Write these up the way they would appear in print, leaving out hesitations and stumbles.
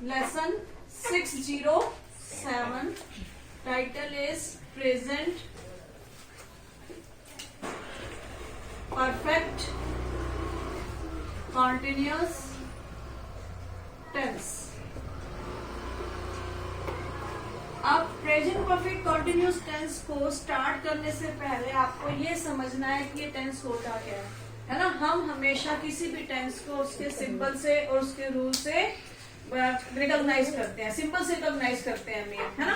Lesson 607. Title is Present Perfect Continuous Tense. अब present perfect continuous tense को start करने से पहले आपको ये समझना है कि ये टेंस होता क्या है ना। हम हमेशा किसी भी टेंस को उसके सिंबल से और उसके रूल से रिकॉग्नाइज करते हैं, सिंबल से रिकॉग्नाइज करते हैं मेन, है ना।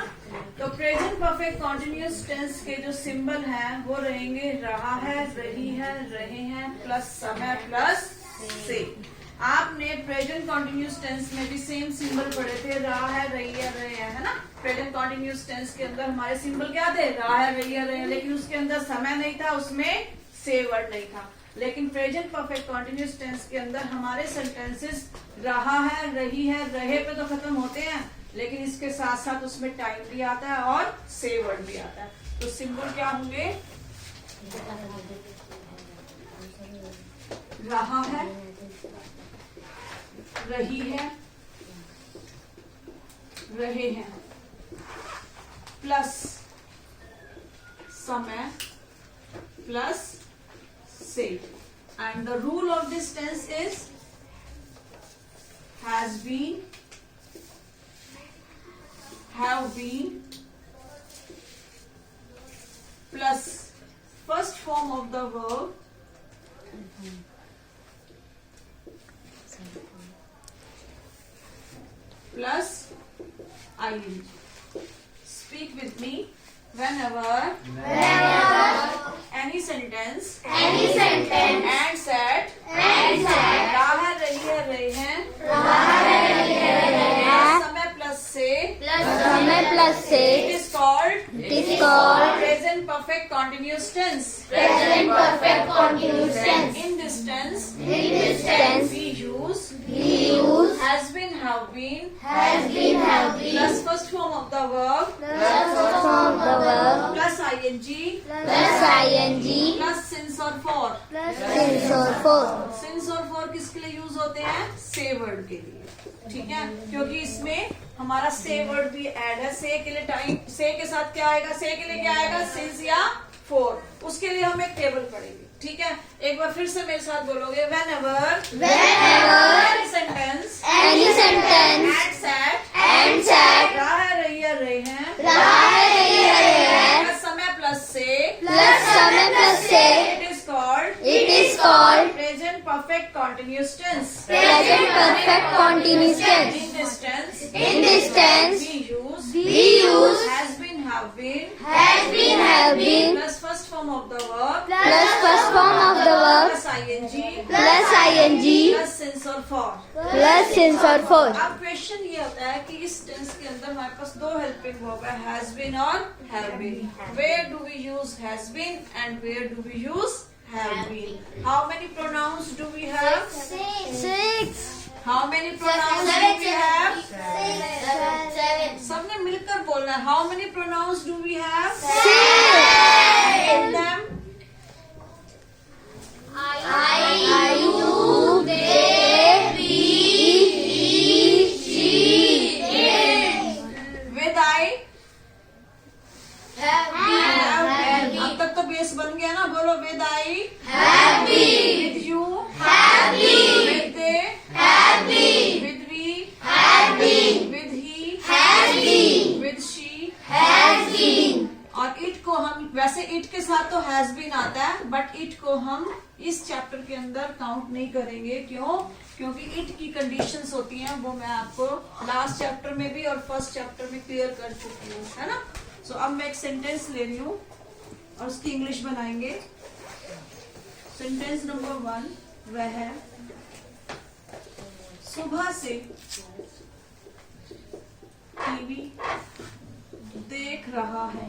तो प्रेजेंट परफेक्ट कॉन्टिन्यूस टेंस के जो सिंबल हैं वो रहेंगे रहा है, रही है, रहे हैं प्लस समय प्लस से। आपने प्रेजेंट कॉन्टिन्यूस टेंस में भी सेम सिंबल पढ़े थे, रहा है, रही है, रहे हैं, है ना। प्रेजेंट कॉन्टिन्यूस टेंस के अंदर हमारे सिंबल क्या थे, रहा है, रही है, रहे हैं, लेकिन उसके अंदर समय नहीं था, उसमें से वर्ड नहीं था। लेकिन प्रेजेंट परफेक्ट कॉन्टिन्यूस टेंस के अंदर हमारे सेंटेंसेस रहा है, रही है, रहे पे तो खत्म होते हैं, लेकिन इसके साथ साथ उसमें टाइम भी आता है और से वर्ड भी आता है। तो सिंबल क्या होंगे, रहा है, रही है, रहे हैं प्लस समय प्लस से। And the rule of this tense is has been, have been plus first form of the verb plus ing. Speak with me. Whenever any sentence ends at रहा है, रही है, रहे हैं समय प्लस से it is called present perfect continuous tense. In this tense we use has been, have been plus first form of the verb plus ing plus since or for. Since और for किसके लिए use होते हैं, से word के लिए, ठीक है। क्योंकि इसमें हमारा से वर्ड भी ऐड है। से के लिए टाइम, से के साथ क्या आएगा, से के लिए क्या आएगा, सिंस या फॉर। उसके लिए हम एक टेबल पढ़ेंगे, ठीक है। एक बार फिर से मेरे साथ बोलोगे, whenever any sentence ends at रहा है, रही है, रहे हैं समय प्लस से it is called present perfect continuous tense. In this tense we use has been, have been plus first form of the verb plus ing plus since or for. अब question ये होता है कि इस टेंस के अंदर हमारे पास दो हेल्पिंग वर्ब है, has been और have been. Where do we use has been and where do we use have been? How many pronouns do we have? 6. How many pronouns do we have? 7. सबने मिलकर बोलना है। How many pronouns do we have? 6. Name them. I, you, they, we, she, it. With I. अब तक तो base बन गया ना, बोलो with I. Happy. With you. Happy. With they. Happy. With we. Happy. With he. Happy. With she. Has been. और it को हम, वैसे इट के साथ तो हैज बीन आता है, बट इट को हम इस चैप्टर के अंदर काउंट नहीं करेंगे। क्यों? क्योंकि इट की कंडीशंस होती हैं, वो मैं आपको लास्ट चैप्टर में भी और फर्स्ट चैप्टर में क्लियर कर चुकी हूँ, है ना। सो अब मैं एक सेंटेंस ले रही हूँ और उसकी इंग्लिश बनाएंगे। सेंटेंस नंबर 1, वह सुबह से टीवी देख रहा है।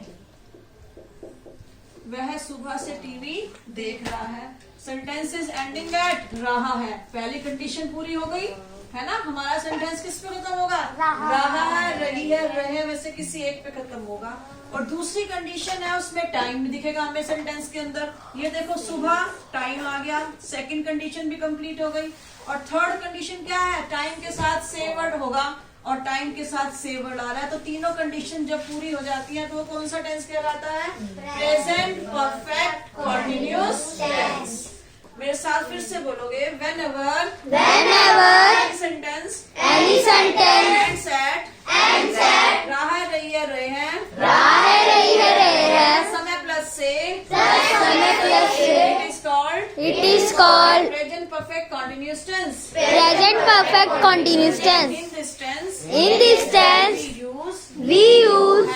वह सुबह से टीवी देख रहा है। सेंटेंस इज एंडिंग एट रहा है। पहली कंडीशन पूरी हो गई, है ना। हमारा सेंटेंस किस पे खत्म होगा, रहा है, रही है, रहे में से किसी एक पे खत्म होगा। और दूसरी कंडीशन है, उसमें टाइम भी दिखेगा हमें सेंटेंस के अंदर। ये देखो सुबह टाइम आ गया, सेकंड कंडीशन भी कंप्लीट हो गई। और थर्ड कंडीशन क्या है, टाइम के साथ से वर्ड होगा और टाइम के साथ से वर्ड आ रहा है, तो तीनों कंडीशन जब पूरी हो जाती है तो वो कौन सा टेंस कहलाता है? Present perfect continuous tense. मेरे साथ फिर से बोलोगे, whenever Whenever sentence any sentence ends at ends at रहा है, रही है, रहे हैं, रही है समय प्लस से समय प्लस से it is called it is called present perfect continuous tense. present perfect continuous tense. In this tense, In this tense, we use we use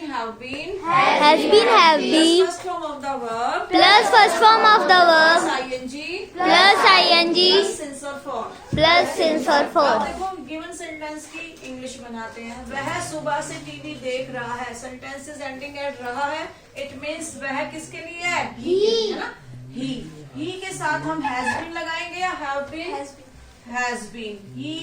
have been, has been, have plus been first form of the verb plus first form of the plus verb ing plus ing plus since or for। plus since or अब for. देखो given sentence की English बनाते हैं। वह सुबह से TV देख रहा है, सेंटेंस इज एंडिंग एट रहा है, इट मीन्स वह किसके लिए है? है ना, ही के साथ हम हैज बीन लगाएंगे या have been? Has been. He